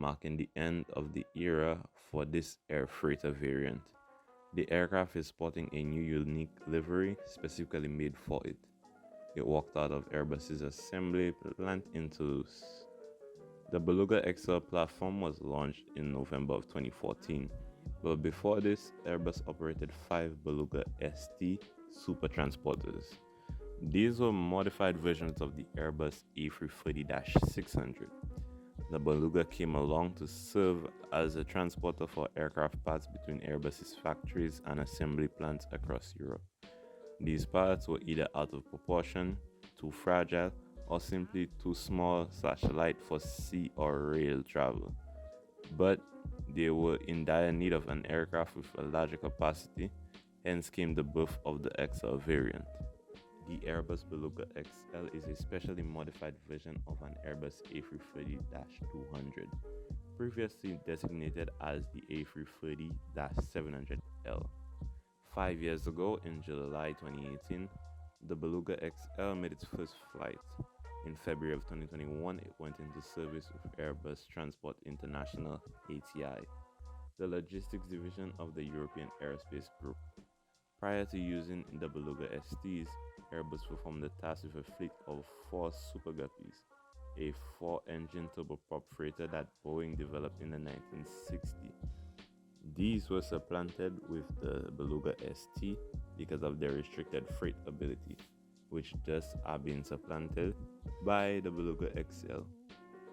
marking the end of the era for this air freighter variant. The aircraft is sporting a new unique livery specifically made for it. It walked out of Airbus's assembly plant in Toulouse. The Beluga XL platform was launched in November of 2014, but before this, Airbus operated 5 Beluga ST super transporters. These were modified versions of the Airbus A330-600. The Beluga came along to serve as a transporter for aircraft parts between Airbus's factories and assembly plants across Europe. These parts were either out of proportion, too fragile, or simply too small/light for sea or rail travel. But they were in dire need of an aircraft with a larger capacity, hence came the birth of the XL variant. The Airbus Beluga XL is a specially modified version of an Airbus A330-200, previously designated as the A330-700L. 5 years ago, in July 2018, the Beluga XL made its first flight. In February of 2021, it went into service with Airbus Transport International (ATI), the logistics division of the European Aerospace Group. Prior to using the Beluga STs, Airbus performed the task with a fleet of 4 Super Guppies, a 4-engine turboprop freighter that Boeing developed in the 1960s. These were supplanted with the Beluga ST because of their restricted freight ability, which thus are being supplanted by the Beluga XL.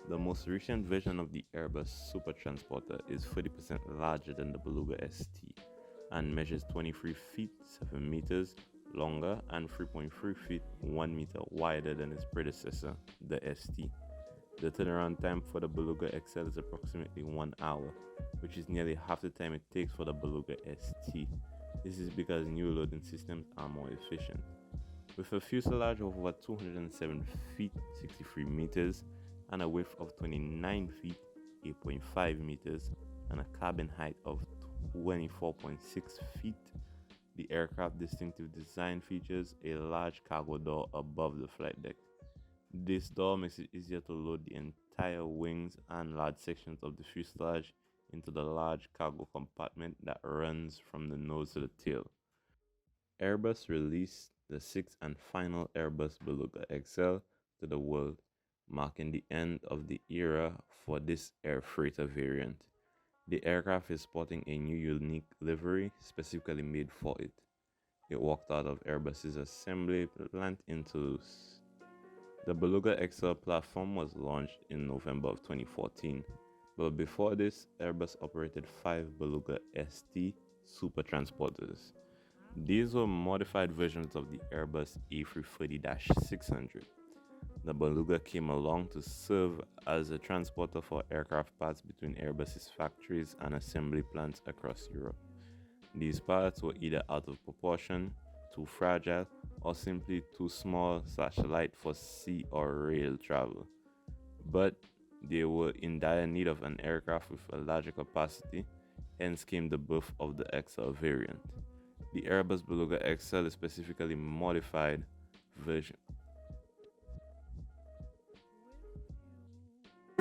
The most recent version of the Airbus Super Transporter is 40% larger than the Beluga ST and measures 23 feet 7 meters longer and 3.3 feet 1 meter wider than its predecessor, the ST. The turnaround time for the Beluga XL is approximately 1 hour, which is nearly half the time it takes for the Beluga ST. This is because new loading systems are more efficient. With a fuselage of over 207 feet 63 meters and a width of 29 feet 8.5 meters and a cabin height of 24.6 feet, the aircraft's distinctive design features a large cargo door above the flight deck. This door makes it easier to load the entire wings and large sections of the fuselage into the large cargo compartment that runs from the nose to the tail. Airbus released the sixth and final Airbus Beluga XL to the world, marking the end of the era for this air freighter variant. The aircraft is sporting a new unique livery specifically made for it. It walked out of Airbus's assembly plant in Toulouse. The Beluga XL platform was launched in November of 2014, but before this, Airbus operated 5 Beluga ST super transporters. These were modified versions of the Airbus A330-600. The Beluga came along to serve as a transporter for aircraft parts between Airbus's factories and assembly plants across Europe. These parts were either out of proportion, too fragile, or simply too small/light for sea or rail travel. But they were in dire need of an aircraft with a larger capacity, hence came the birth of the XL variant. The Airbus Beluga XL is specifically modified version